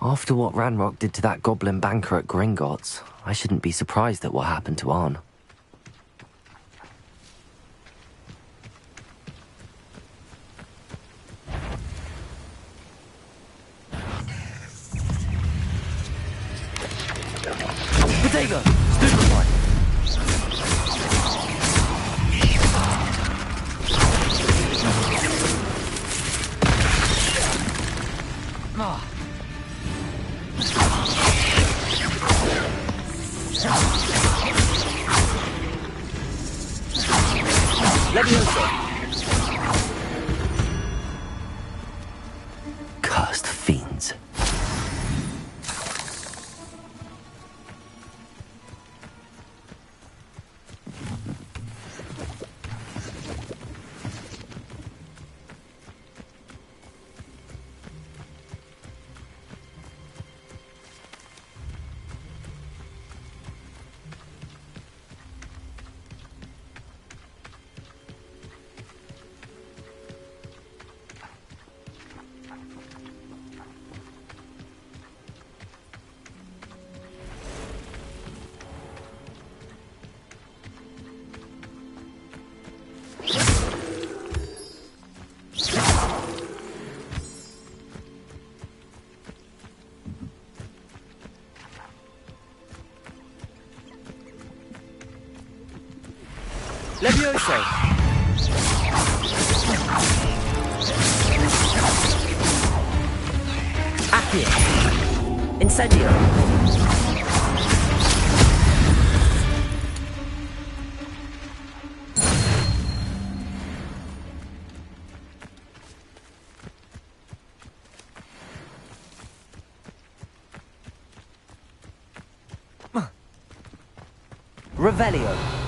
After what Ranrock did to that goblin banker at Gringotts, I shouldn't be surprised at what happened to Arn. Potato! Stupefy! Cursed fiends. Levioso! Accio! Incendio! Revelio!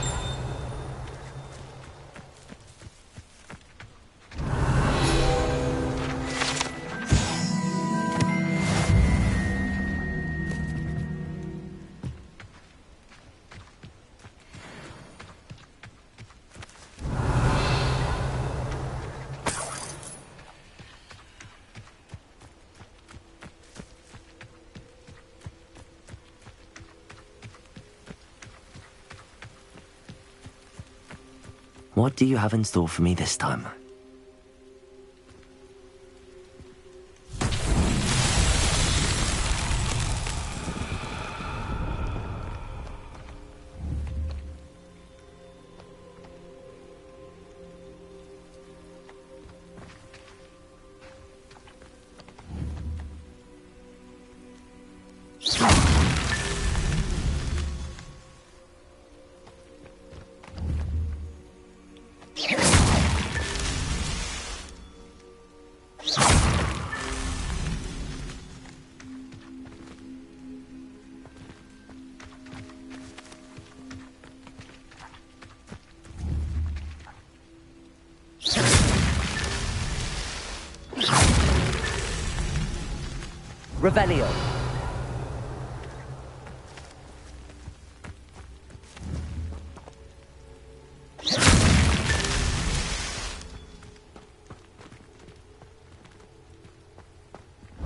What do you have in store for me this time? Revelio.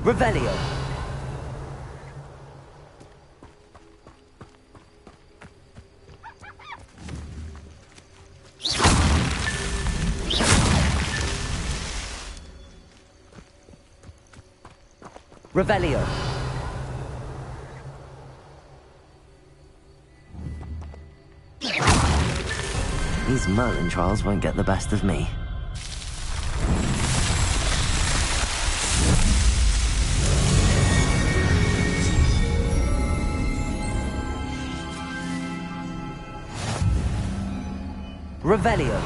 Revelio. Revelio. These Merlin trials won't get the best of me. Revelio.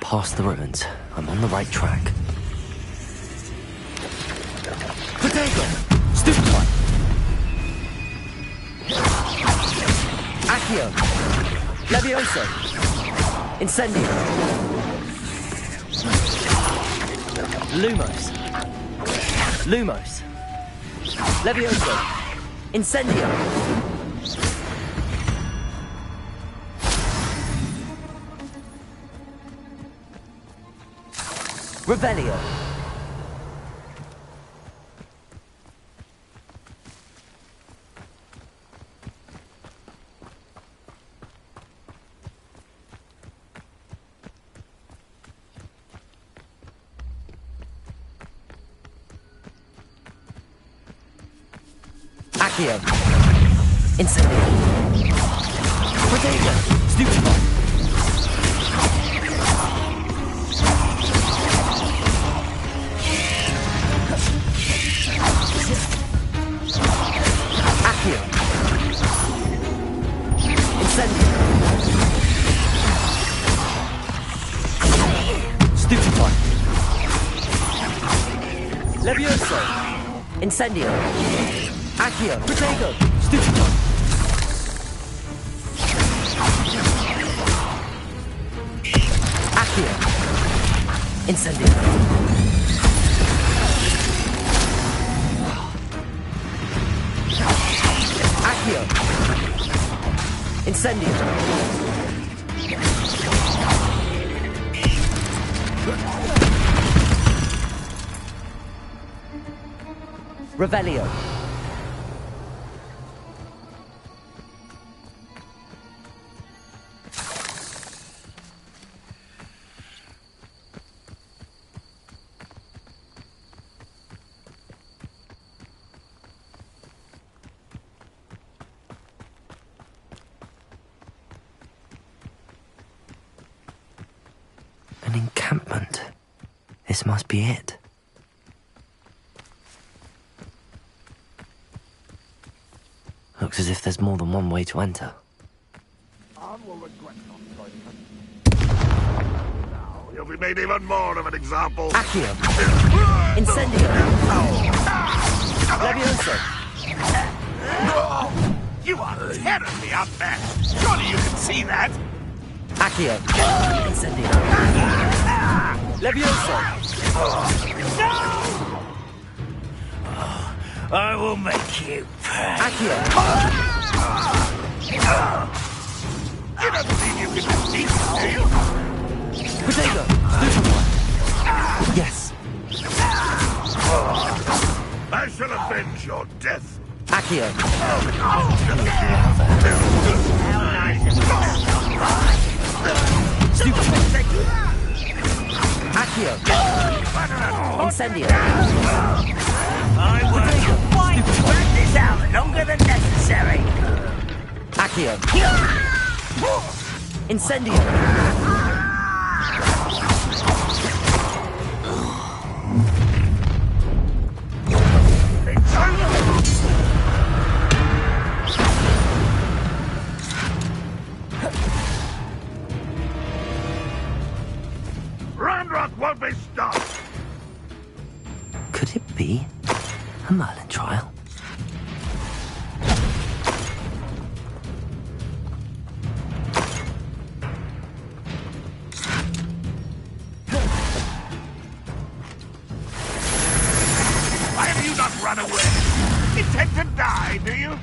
Past the ruins. I'm on the right track. Potato! Accio! Levioso! Incendio! Lumos! Lumos! Levioso! Incendio! Revelio! Accio! Incendio! Protego! Stupefy! Accio! Incendio! Stupefy! Levioso! Incendio! Accio! Protego! Stupefy! Accio! Incendio! Accio! Incendio! Revelio! An encampment. This must be it. Looks as if there's more than one way to enter. Now you'll be made even more of an example. Accio! Incendio! Levioso! You are terribly outmatched. Surely you can see that. Accio! Incendio! Levioso! I will make you pay. Accio! You don't think you can defeat me, do you? Protego! Stupefy! Yes! I shall avenge your death. Accio! Stupefy! Accio! Incendio! I will fight to drag this out longer than necessary. Accio! Incendio! Roundrock won't be stopped. Could it be a Merlin trial? Why have you not run away? Intend to die, do you?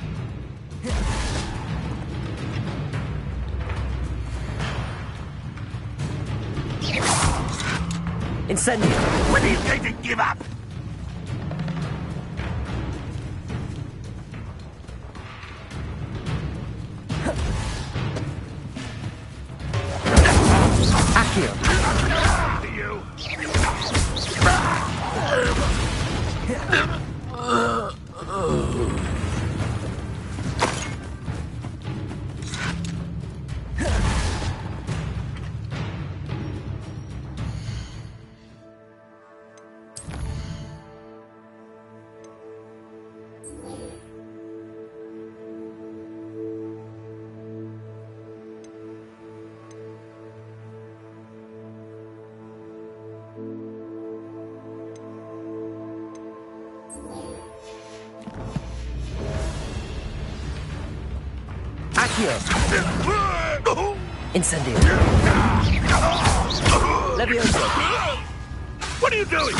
Incendio! When are you going to give up? Accio! To you. Accio. Incendio. Levioso. What are you doing?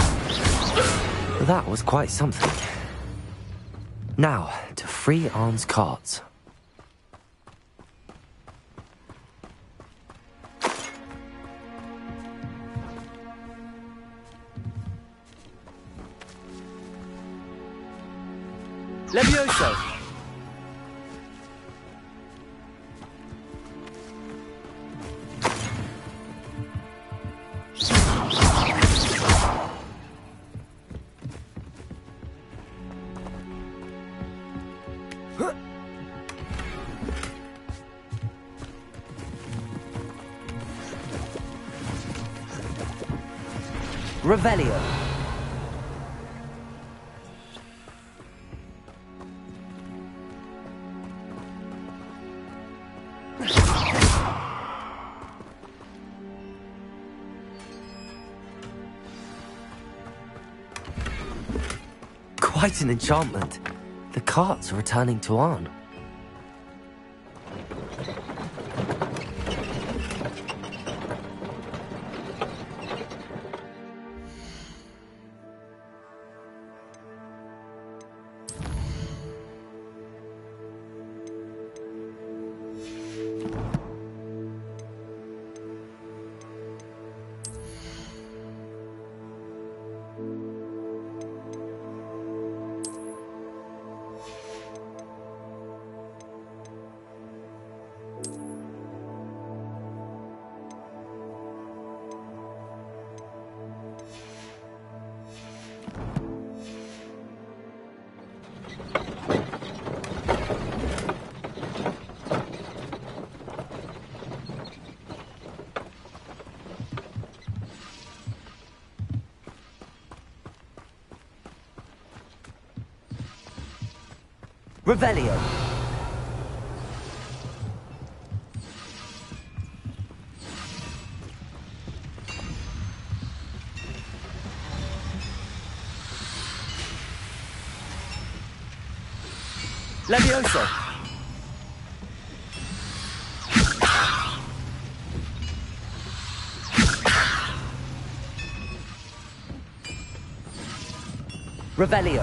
That was quite something. Now, to free Arn's carts. Levioso! Revelio. Quite an enchantment. The carts are returning to Arn. Revelio. Levioso. Revelio.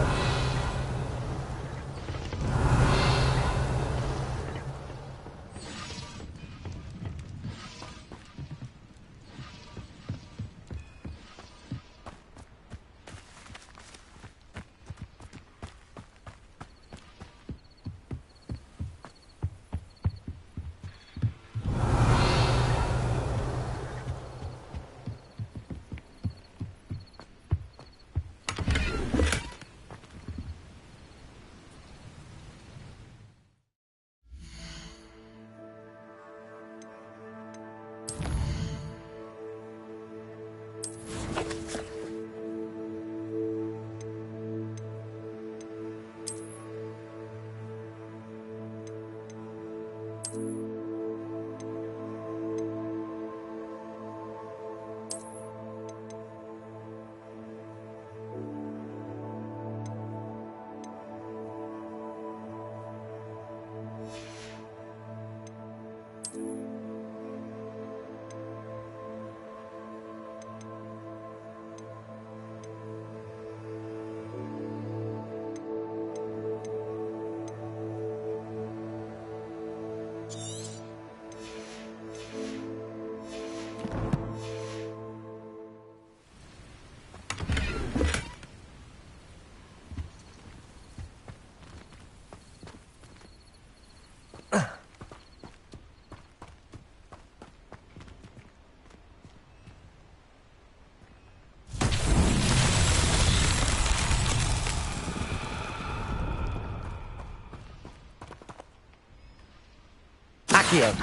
Accio.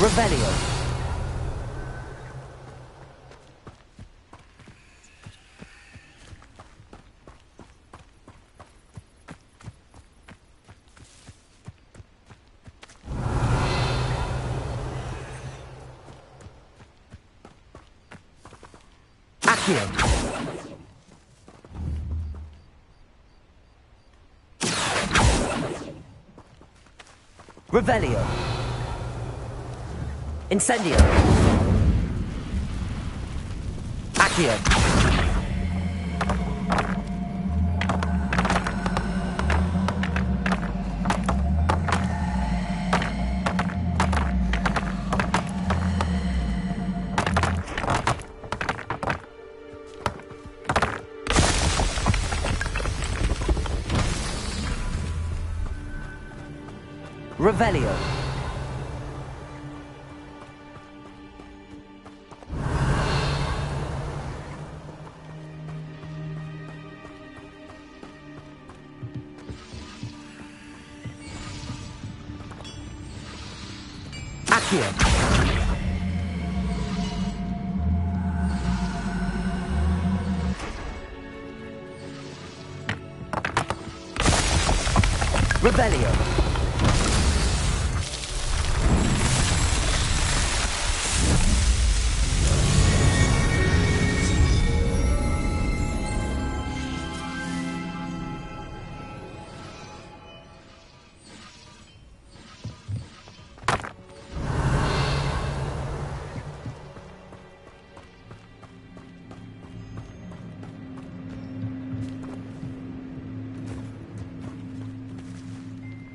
Revelio. Accio. Revelio. Incendio. Accio. Revelio. Accio. Revelio.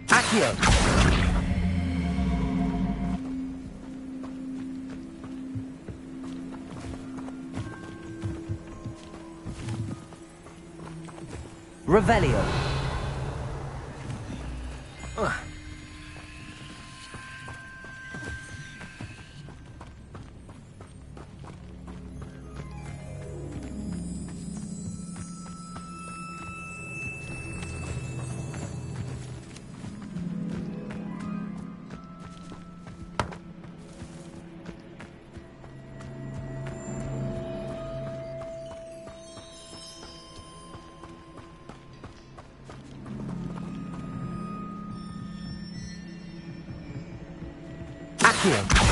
Accio. Revelio. Accio.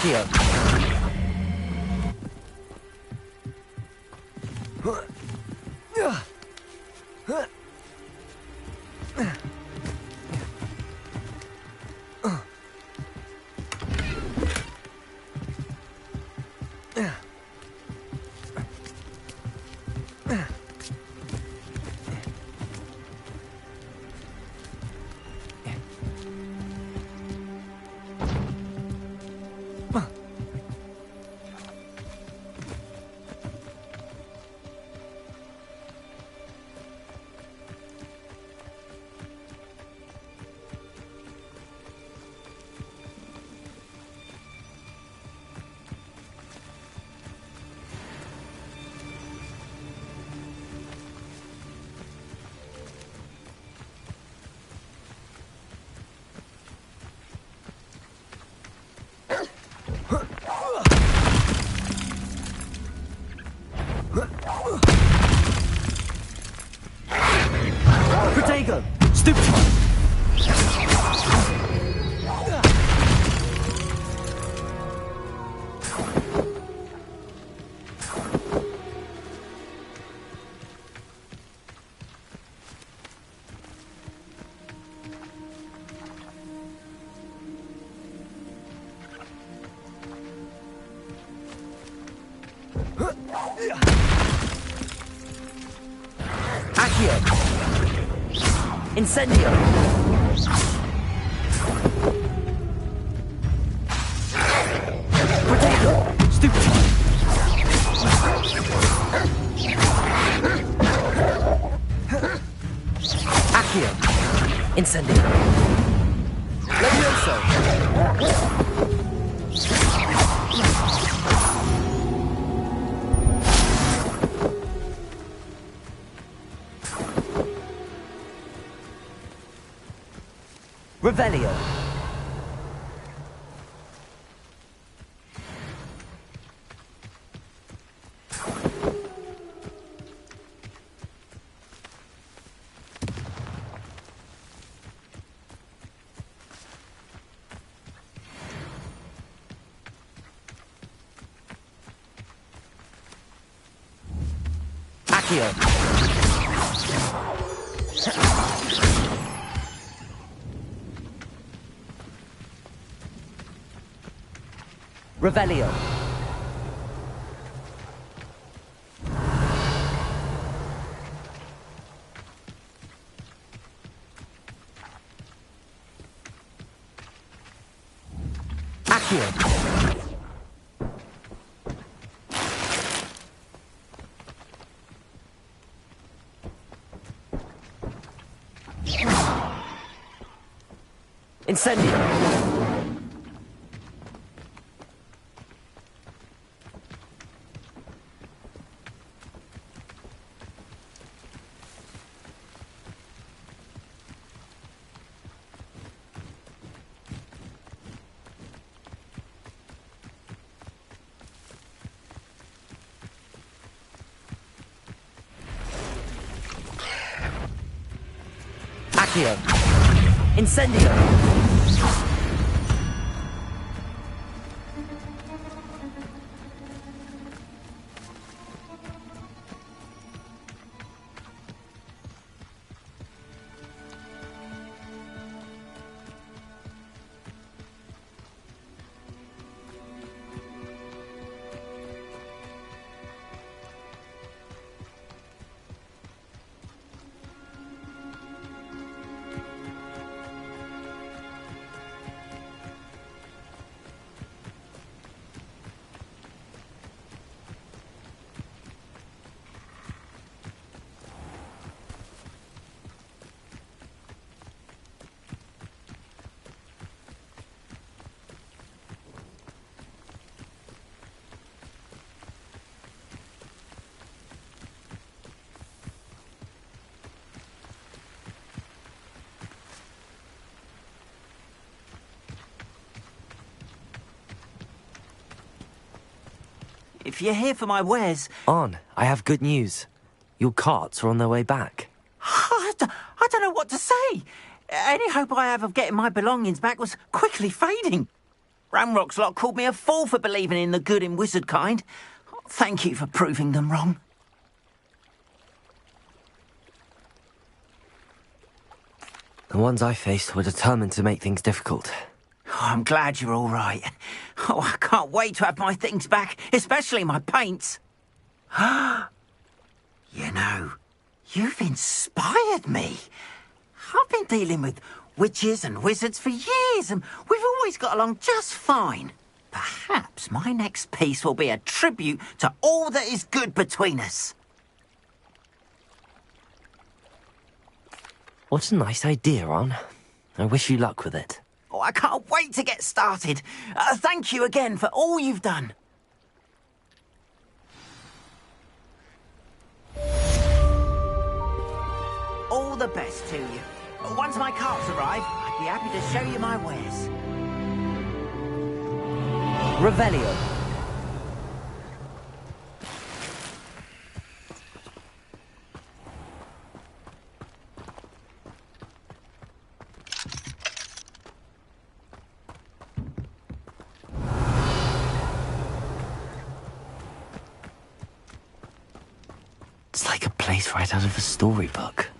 Accio. Protego! Stupid! Accio! Incendio! Protego! Stupid! Accio! Incendio! Levioso! Revelio. Accio. Revelio. Accio. Incendio. Accio. Incendio. If you're here for my wares... On, I have good news. Your carts are on their way back. I don't know what to say. Any hope I have of getting my belongings back was quickly fading. Ramrock's lot called me a fool for believing in the good in wizard kind. Thank you for proving them wrong. The ones I faced were determined to make things difficult. Oh, I'm glad you're all right. Oh, I can't wait to have my things back, especially my paints. You know, you've inspired me. I've been dealing with witches and wizards for years, and we've always got along just fine. Perhaps my next piece will be a tribute to all that is good between us. What a nice idea, On. I wish you luck with it. Oh, I can't wait to get started. Thank you again for all you've done. All the best to you. Once my carts arrive, I'd be happy to show you my wares. Revelio. It's like a place right out of a storybook.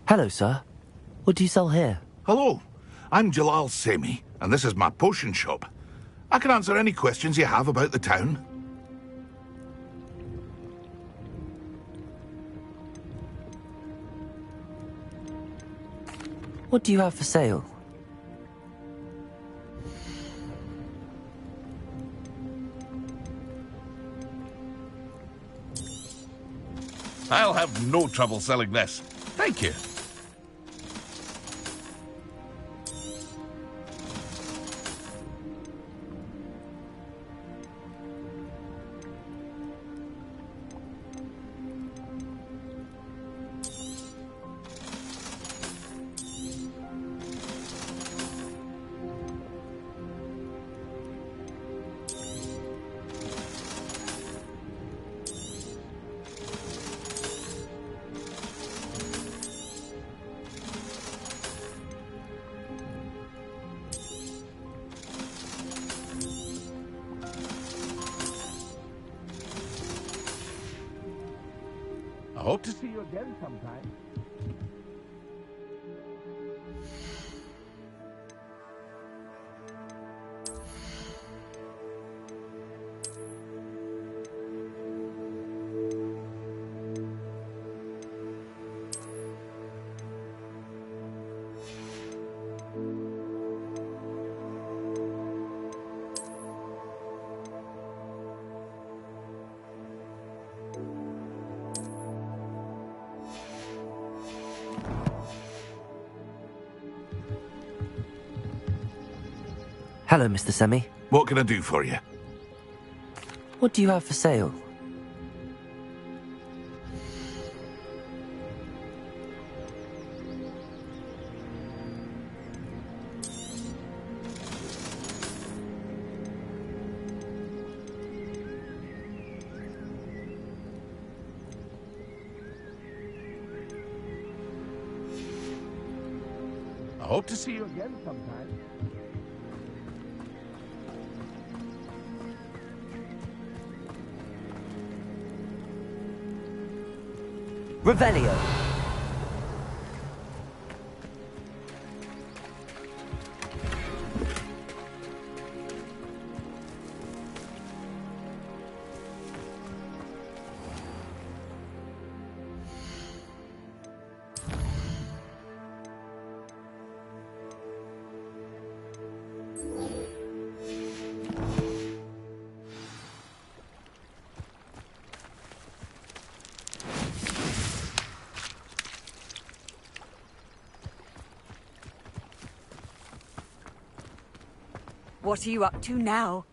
Hello, sir. What do you sell here? Hello, I'm Jalal Semi, and this is my potion shop. I can answer any questions you have about the town. What do you have for sale? I'll have no trouble selling this. Thank you. I hope to see you again sometime. Hello, Mr. Semi. What can I do for you? What do you have for sale? I hope to see you again sometime. Revelio. What are you up to now?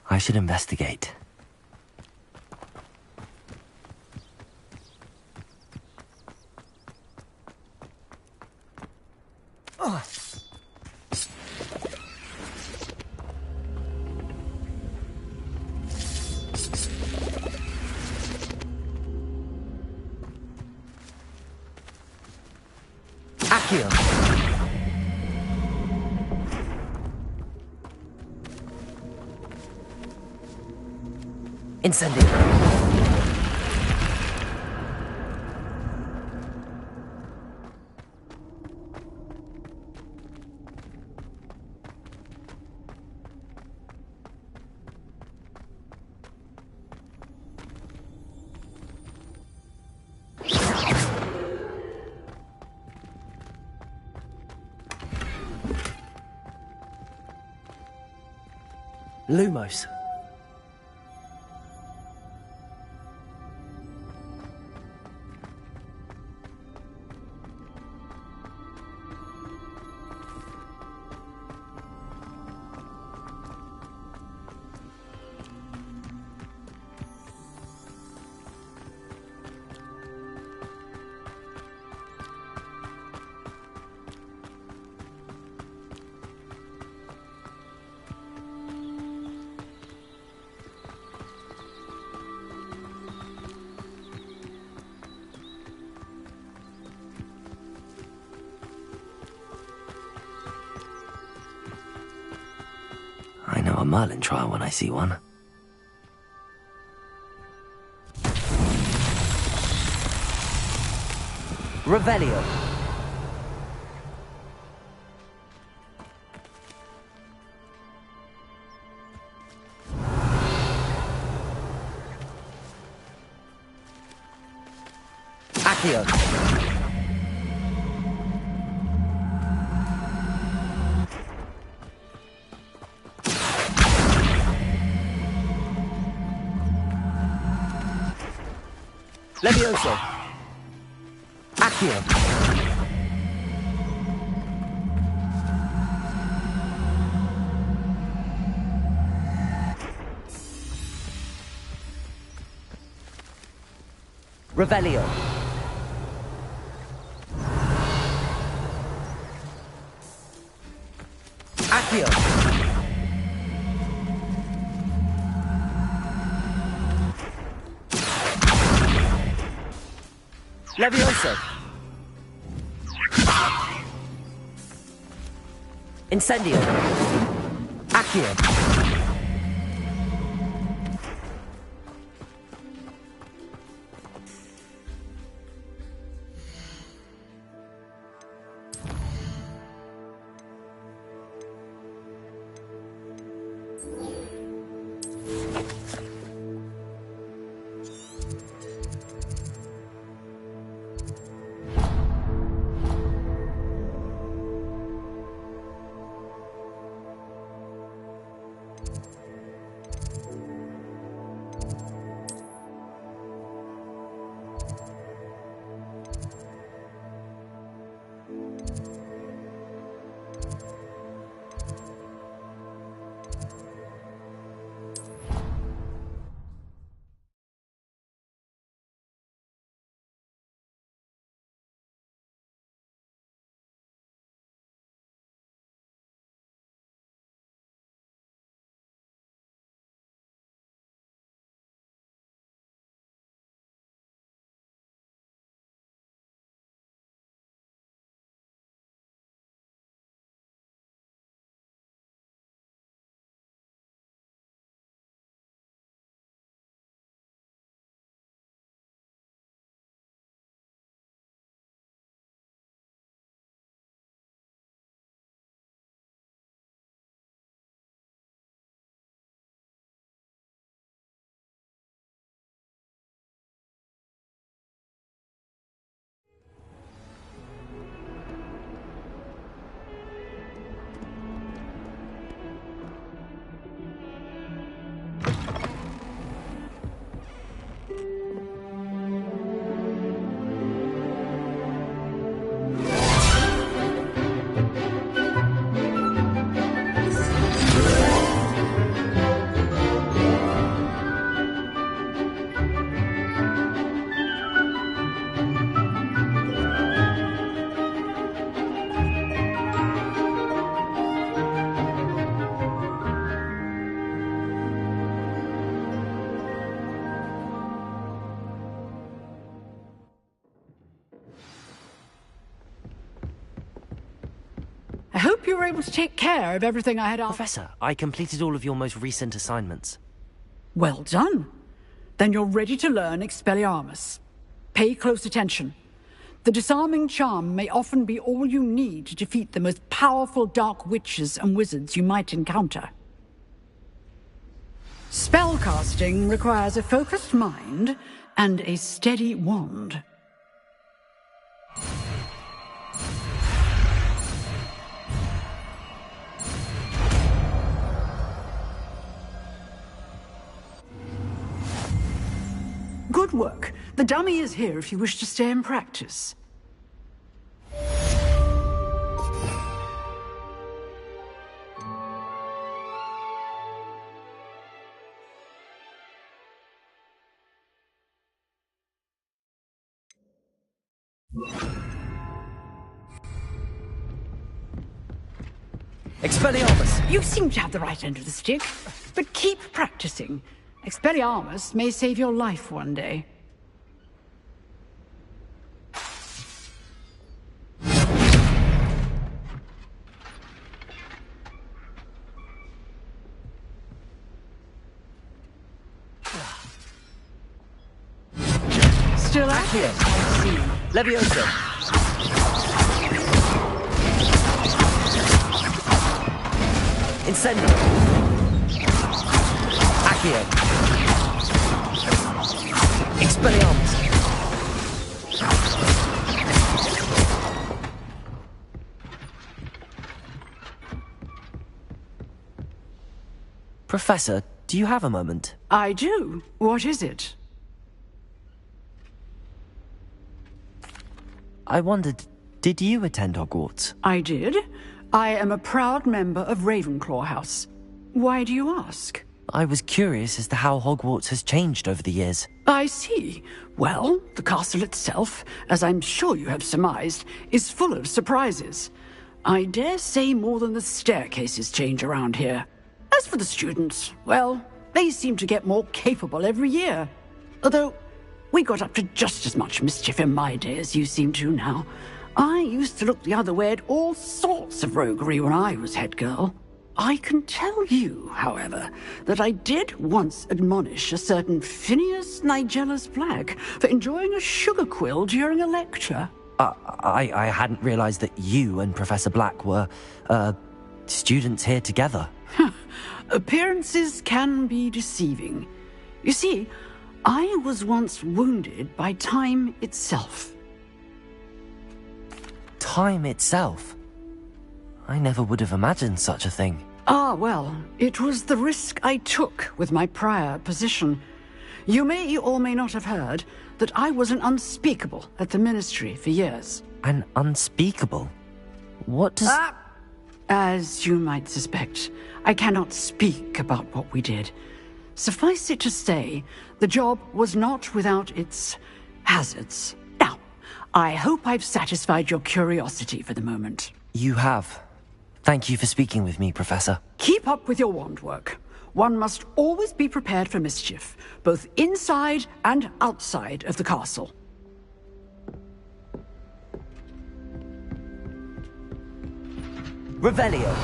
I should investigate. Accio. Incendio. Lumos. I know a Merlin trial when I see one. Revelio. Accio. Levioso. Accio. Revelio. Accio. Levioso. Incendio. Accio. hope you were able to take care of everything I had asked. Professor, I completed all of your most recent assignments. Well done. Then you're ready to learn Expelliarmus. Pay close attention. The disarming charm may often be all you need to defeat the most powerful dark witches and wizards you might encounter. Spellcasting requires a focused mind and a steady wand. Good work. The dummy is here if you wish to stay and practice. Expelliarmus! You seem to have the right end of the stick, but keep practicing. Expelliarmus may save your life one day. Still active? I see. Leviosa! Incendio! Accio! Expelliarmus! Professor, do you have a moment? I do. What is it? I wondered, did you attend Hogwarts? I did. I am a proud member of Ravenclaw House. Why do you ask? I was curious as to how Hogwarts has changed over the years. I see. Well, the castle itself, as I'm sure you have surmised, is full of surprises. I dare say more than the staircases change around here. As for the students, well, they seem to get more capable every year. Although, we got up to just as much mischief in my day as you seem to now. I used to look the other way at all sorts of roguery when I was head girl. I can tell you, however, that I did once admonish a certain Phineas Nigellus Black for enjoying a sugar quill during a lecture. I hadn't realized that you and Professor Black were, students here together. Appearances can be deceiving. You see, I was once wounded by time itself. Time itself? I never would have imagined such a thing. Ah, well, it was the risk I took with my prior position. You may or may not have heard that I was an unspeakable at the Ministry for years. An unspeakable? What does... As you might suspect, I cannot speak about what we did. Suffice it to say, the job was not without its hazards. Now, I hope I've satisfied your curiosity for the moment. You have. Thank you for speaking with me, Professor. Keep up with your wand work. One must always be prepared for mischief, both inside and outside of the castle. Revelio.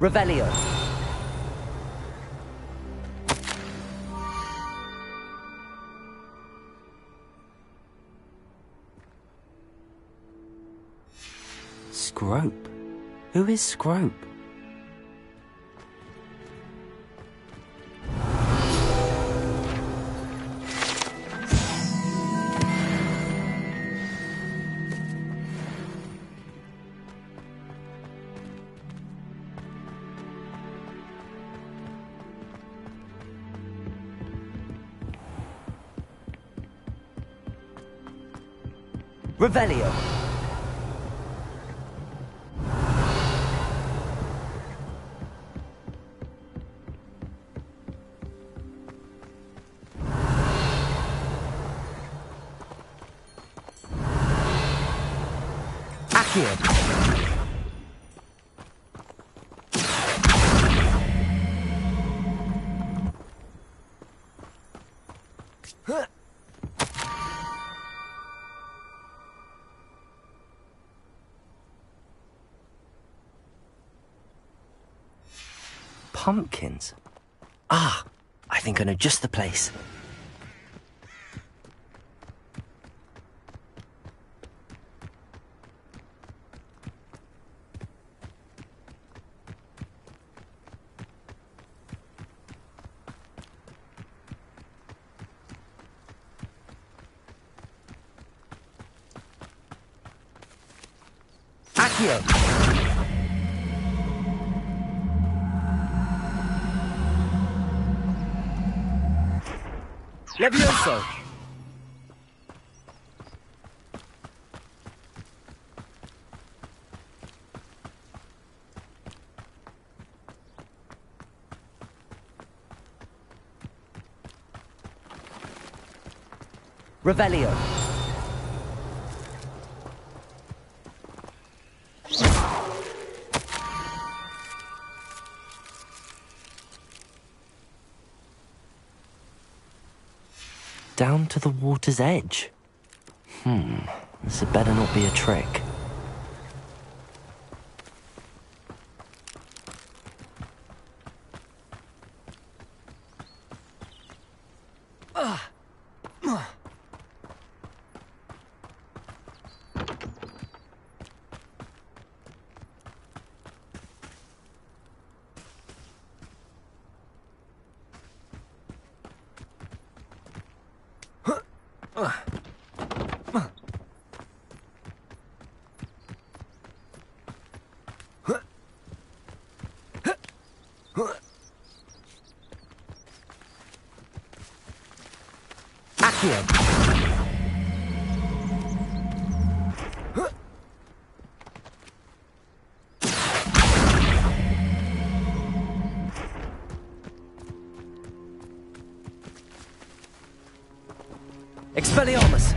Revelio. Scrope? Who is Scrope? Revelio. Accio. Pumpkins. Ah, I think I know just the place. Accio. Levioso! Revelio. Down to the water's edge. This had better not be a trick. Expelliarmus!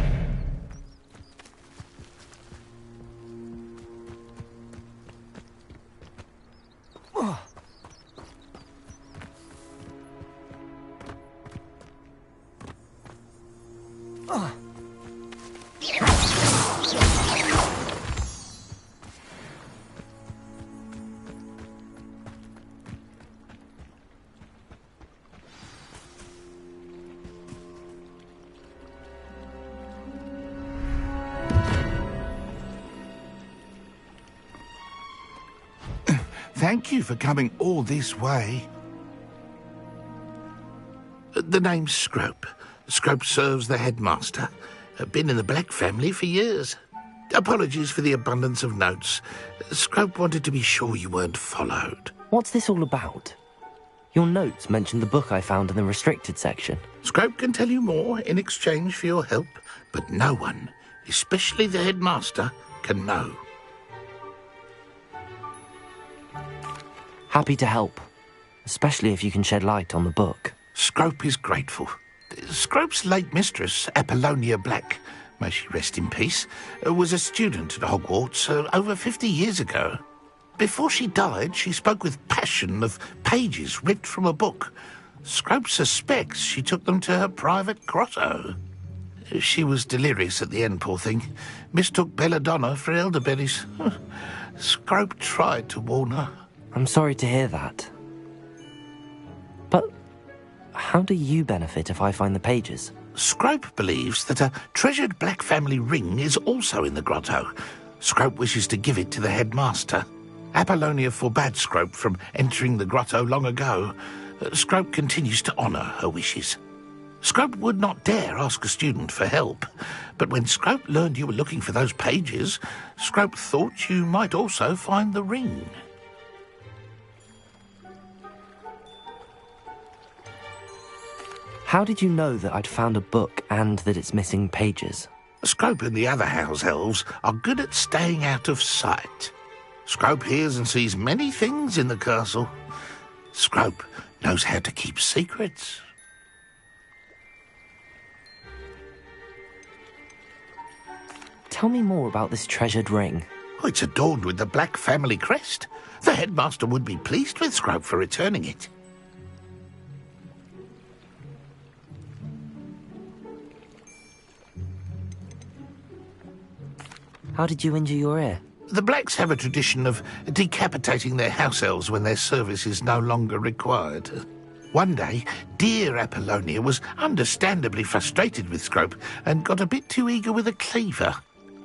Thank you for coming all this way. The name's Scrope. Scrope serves the headmaster. Been in the Black family for years. Apologies for the abundance of notes. Scrope wanted to be sure you weren't followed. What's this all about? Your notes mentioned the book I found in the restricted section. Scrope can tell you more in exchange for your help, but no one, especially the headmaster, can know. Happy to help, especially if you can shed light on the book. Scrope is grateful. Scrope's late mistress, Apollonia Black, may she rest in peace, was a student at Hogwarts over 50 years ago. Before she died, she spoke with passion of pages ripped from a book. Scrope suspects she took them to her private grotto. She was delirious at the end, poor thing. Mistook belladonna for elderberries. Scrope tried to warn her. I'm sorry to hear that. But how do you benefit if I find the pages? Scrope believes that a treasured black family ring is also in the grotto. Scrope wishes to give it to the headmaster. Apollonia forbade Scrope from entering the grotto long ago. Scrope continues to honour her wishes. Scrope would not dare ask a student for help, but when Scrope learned you were looking for those pages, Scrope thought you might also find the ring. How did you know that I'd found a book and that it's missing pages? Scrope and the other house elves are good at staying out of sight. Scrope hears and sees many things in the castle. Scrope knows how to keep secrets. Tell me more about this treasured ring. Oh, it's adorned with the black family crest. The headmaster would be pleased with Scrope for returning it. How did you injure your ear? The Blacks have a tradition of decapitating their house elves when their service is no longer required. One day, dear Apollonia was understandably frustrated with Scrope and got a bit too eager with a cleaver.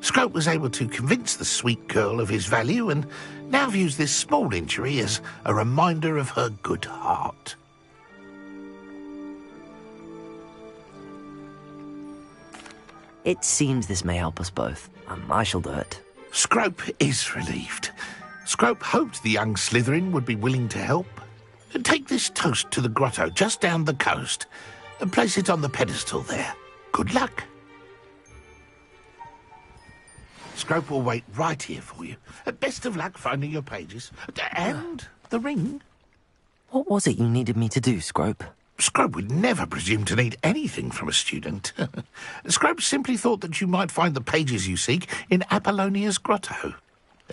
Scrope was able to convince the sweet girl of his value and now views this small injury as a reminder of her good heart. It seems this may help us both. I shall do it. Scrope is relieved. Scrope hoped the young Slytherin would be willing to help. Take this toast to the grotto just down the coast and place it on the pedestal there. Good luck. Scrope will wait right here for you. Best of luck finding your pages. And the ring. What was it you needed me to do, Scrope? Scrope would never presume to need anything from a student. Scrope simply thought that you might find the pages you seek in Apollonia's grotto.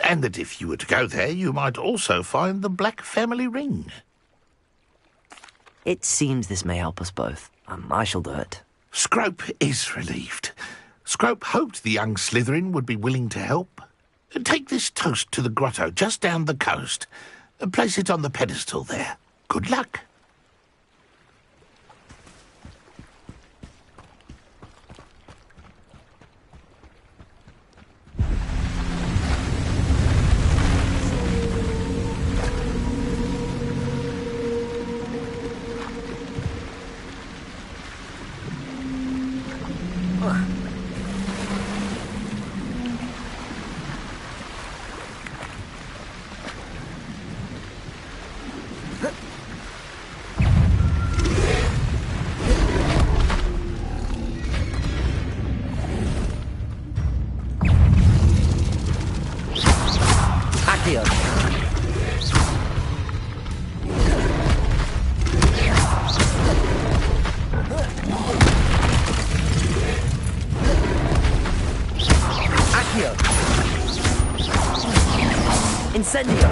And that if you were to go there, you might also find the black family ring. It seems this may help us both. I shall do it. Scrope is relieved. Scrope hoped the young Slytherin would be willing to help. Take this toast to the grotto just down the coast and place it on the pedestal there. Good luck. Incendio!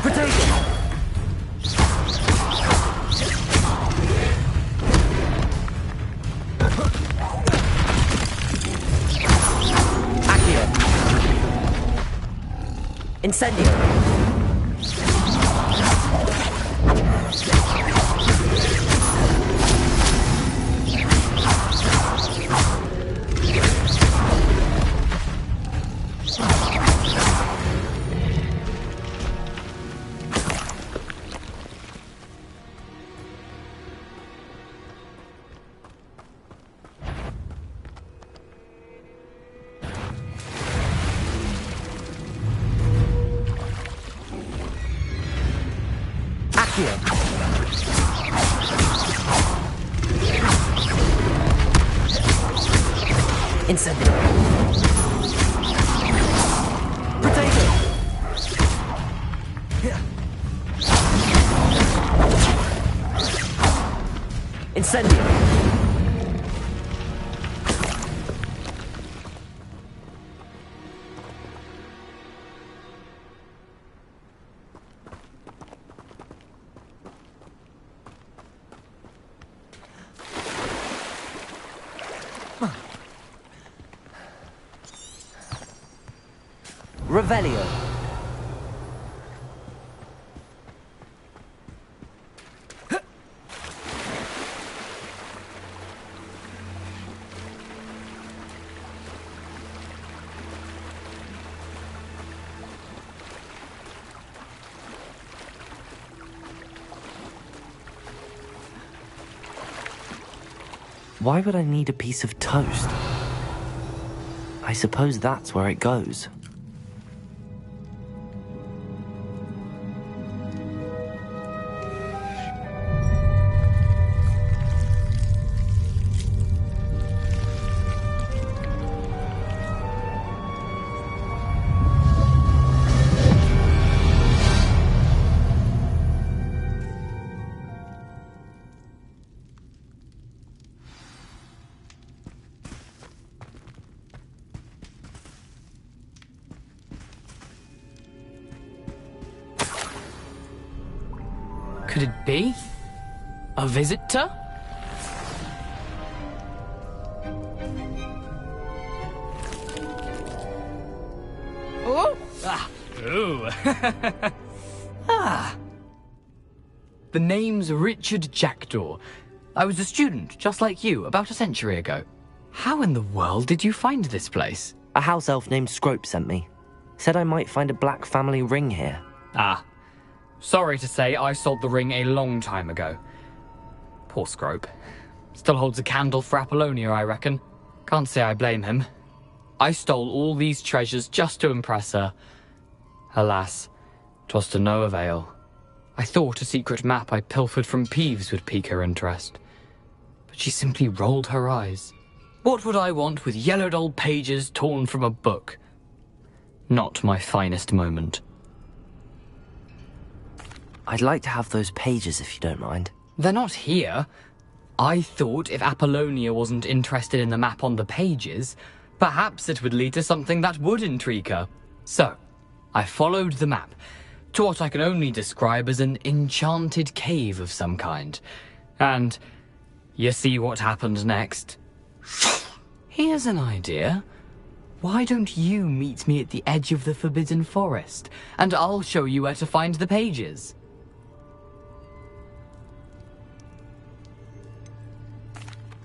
Potato! Incendio! Incendio! Potato! Incendio! Revelio. Why would I need a piece of toast? I suppose that's where it goes. Could it be? A visitor? Oh! Ah! Ooh! Ah! The name's Richard Jackdaw. I was a student, just like you, about a century ago. How in the world did you find this place? A house elf named Scrope sent me. Said I might find a black family ring here. Ah. Sorry to say, I sold the ring a long time ago. Poor Scrope. Still holds a candle for Apollonia, I reckon. Can't say I blame him. I stole all these treasures just to impress her. Alas, 'twas to no avail. I thought a secret map I pilfered from Peeves would pique her interest. But she simply rolled her eyes. What would I want with yellowed old pages torn from a book? Not my finest moment. I'd like to have those pages if you don't mind. They're not here. I thought if Apollonia wasn't interested in the map on the pages, perhaps it would lead to something that would intrigue her. So, I followed the map to what I can only describe as an enchanted cave of some kind. And you see what happened next? Here's an idea. Why don't you meet me at the edge of the Forbidden Forest, and I'll show you where to find the pages?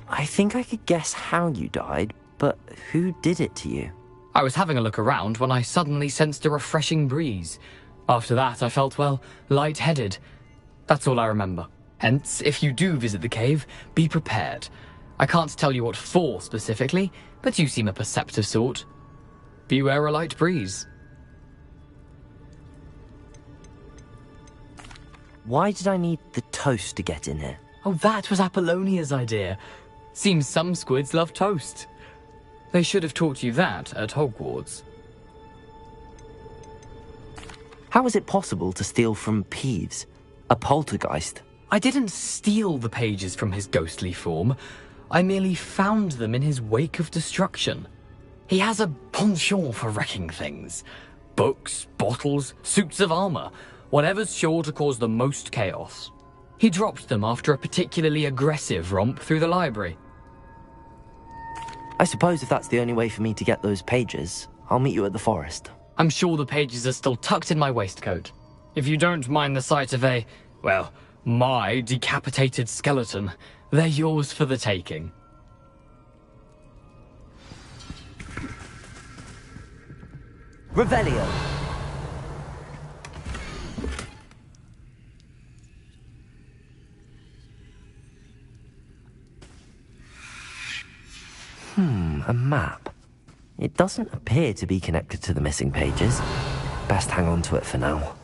I think I could guess how you died, but who did it to you? I was having a look around when I suddenly sensed a refreshing breeze. After that, I felt, well, lightheaded. That's all I remember. Hence, if you do visit the cave, be prepared. I can't tell you what for specifically, but you seem a perceptive sort. Beware a light breeze. Why did I need the toast to get in here? Oh, that was Apollonia's idea. Seems some squids love toast. They should have taught you that at Hogwarts. How is it possible to steal from Peeves, a poltergeist? I didn't steal the pages from his ghostly form. I merely found them in his wake of destruction. He has a penchant for wrecking things. Books, bottles, suits of armor, whatever's sure to cause the most chaos. He dropped them after a particularly aggressive romp through the library. I suppose if that's the only way for me to get those pages, I'll meet you at the forest. I'm sure the pages are still tucked in my waistcoat. If you don't mind the sight of my decapitated skeleton, they're yours for the taking. Revelio. A map. It doesn't appear to be connected to the missing pages. Best hang on to it for now.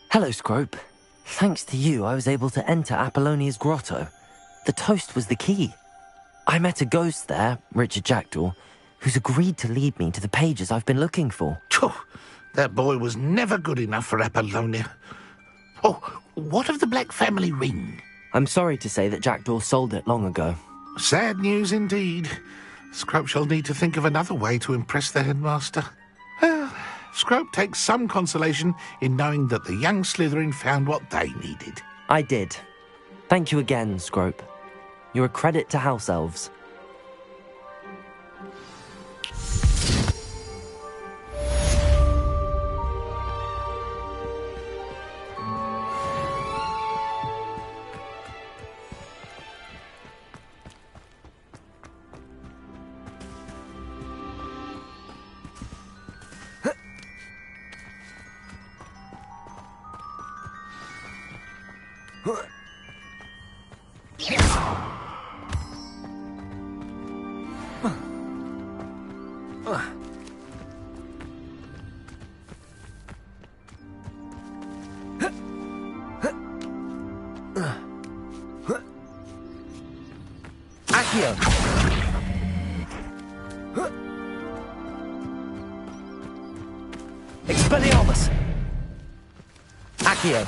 Hello, Scrope. Thanks to you, I was able to enter Apollonia's grotto. The toast was the key. I met a ghost there, Richard Jackdaw, who's agreed to lead me to the pages I've been looking for. Phew, that boy was never good enough for Apollonia. Oh, what of the Black family ring? I'm sorry to say that Jackdaw sold it long ago. Sad news indeed. Scrope shall need to think of another way to impress the headmaster. Well, Scrope takes some consolation in knowing that the young Slytherin found what they needed. I did. Thank you again, Scrope. You're a credit to House Elves. Accio! Expelliarmus! Accio!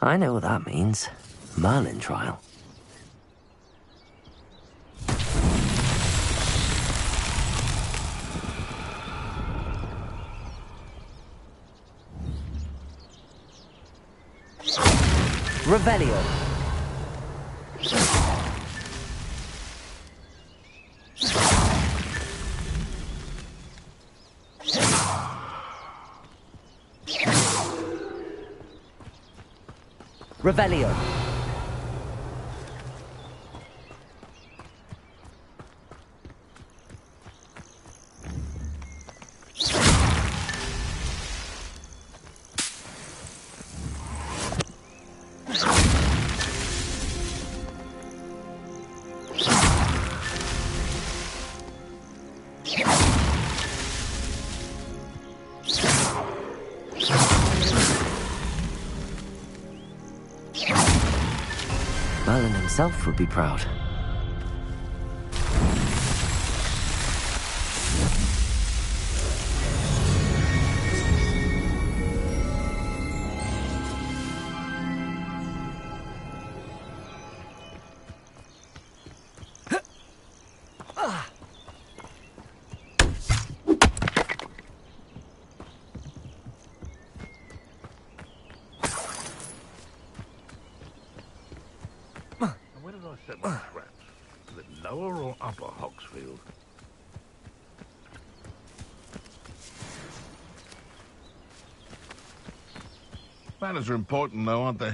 I know what that means. Merlin trial. Revelio. Revelio. Merlin himself would be proud. Where did I set my traps? Was it lower or upper Hogsfield? Manners are important, though, aren't they?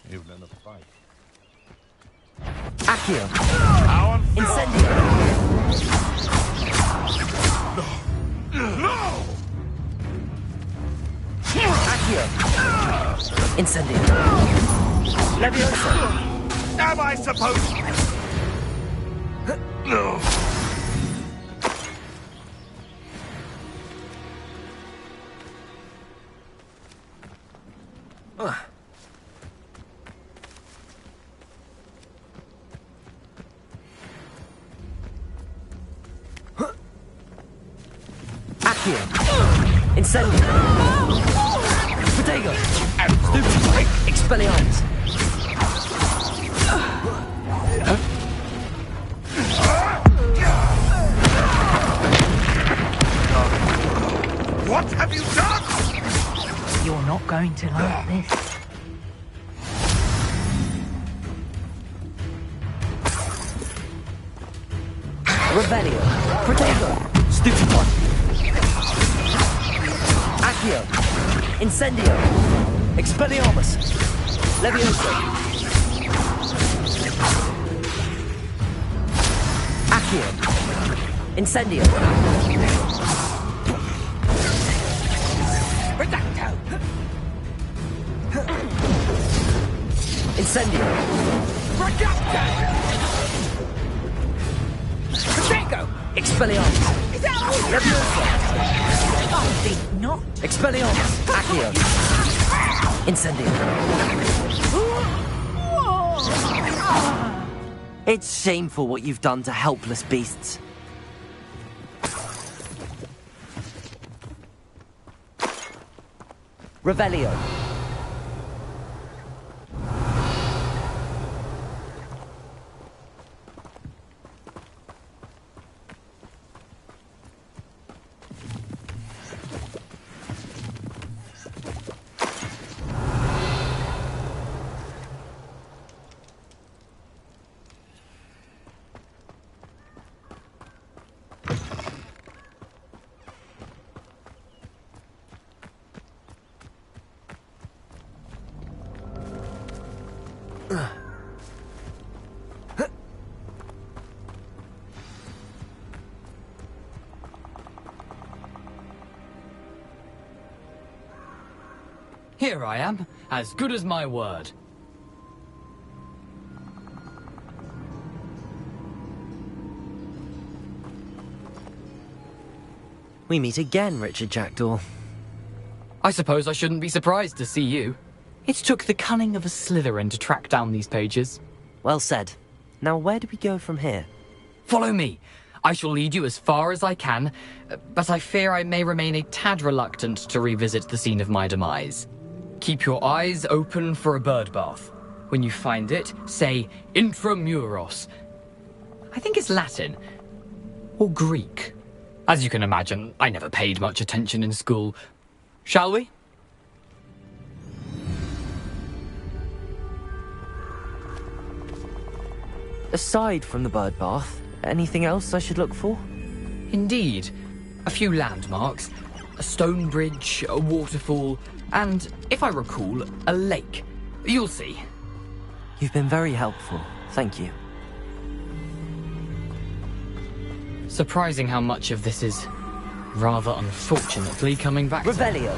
Even in a fight. Accio. How on Incendio. No! Accio. Incendio. Leviosa. Am I supposed No. Accio. Incendio. Protego. Stupid. Expelliarmus. What have you done? You're not going to like this. Revelio. Protego. Stupid one. Accio. Incendio. Expelliarmus. Leviosa. Accio. Incendio. Reducto! Incendio. Reducto! Protego! Expelliarmus. Is that all? Leviosa. I think not. Expelliarmus. Accio. Incendio. It's shameful what you've done to helpless beasts. Revelio. Here I am, as good as my word. We meet again, Richard Jackdaw. I suppose I shouldn't be surprised to see you. It took the cunning of a Slytherin to track down these pages. Well said. Now where do we go from here? Follow me. I shall lead you as far as I can, but I fear I may remain a tad reluctant to revisit the scene of my demise. Keep your eyes open for a bird bath. When you find it, say intramuros. I think it's Latin. Or Greek. As you can imagine, I never paid much attention in school. Shall we? Aside from the bird bath, anything else I should look for? Indeed. A few landmarks. A stone bridge, a waterfall, and, if I recall, a lake. You'll see. You've been very helpful. Thank you. Surprising how much of this is, rather unfortunately, coming back to... Revelio!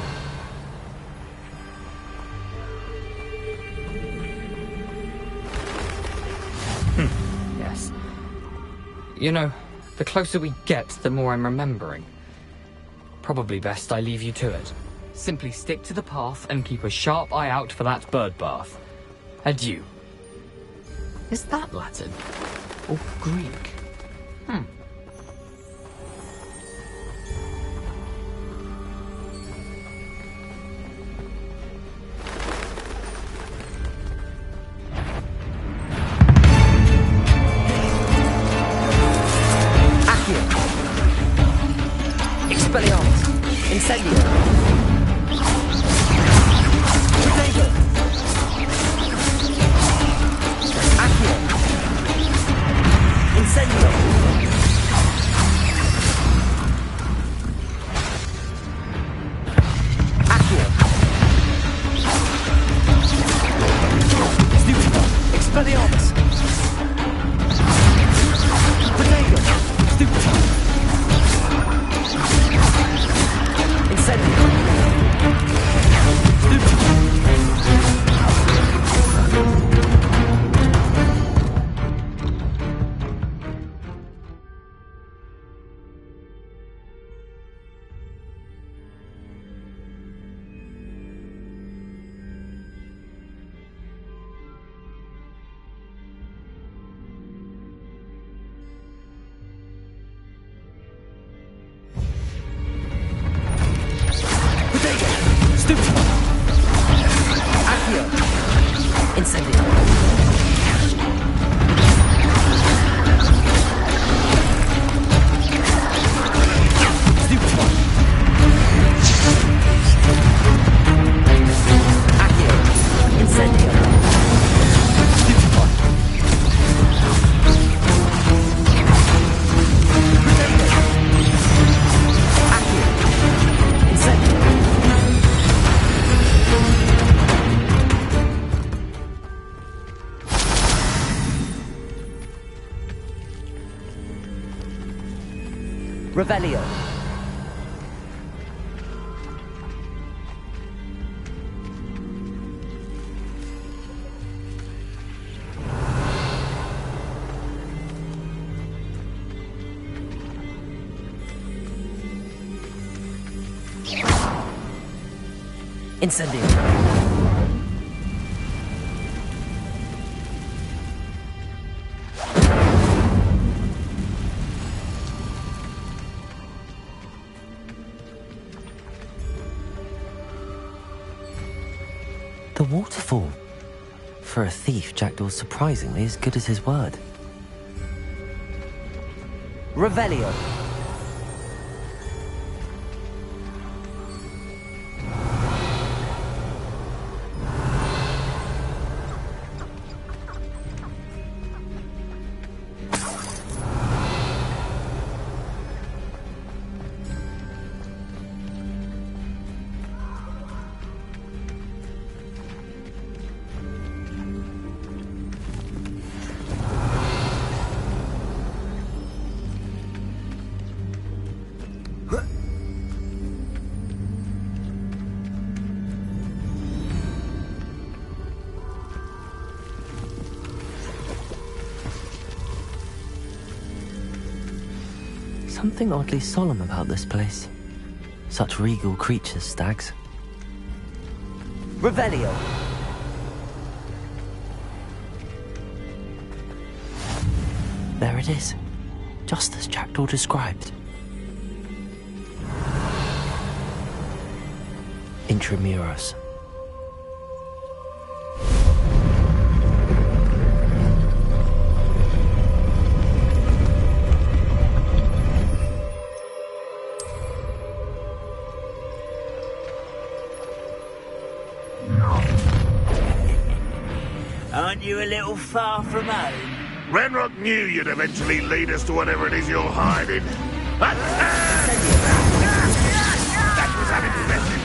Yes. You know, the closer we get, the more I'm remembering. Probably best I leave you to it. Simply stick to the path and keep a sharp eye out for that bird bath. Adieu. Is that Latin? Or Greek? Expelliarmus! Incendio! Protego! Accio! Incendio! Accio! Stupido! Expelliarmus! Protego! Stupido! Incendio! Revelio. Incendio. The waterfall. For a thief, Jackdaw's surprisingly as good as his word. Revelio. Something oddly solemn about this place. Such regal creatures, stags. Revelio! There it is, just as Jackdaw described. Intramuros. Aren't you a little far from home? Ranrock knew you'd eventually lead us to whatever it is you're hiding. That was unexpected.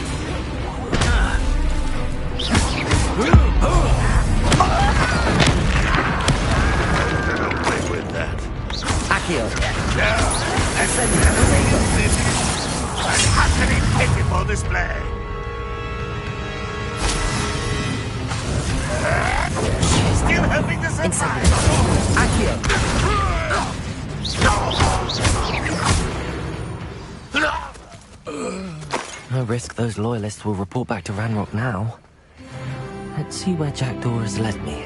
Away with that. Accio. An utterly pitiful display. Still hoping to survive. Accio. No risk those loyalists will report back to Ranrock now. Let's see where Jackdaw has led me.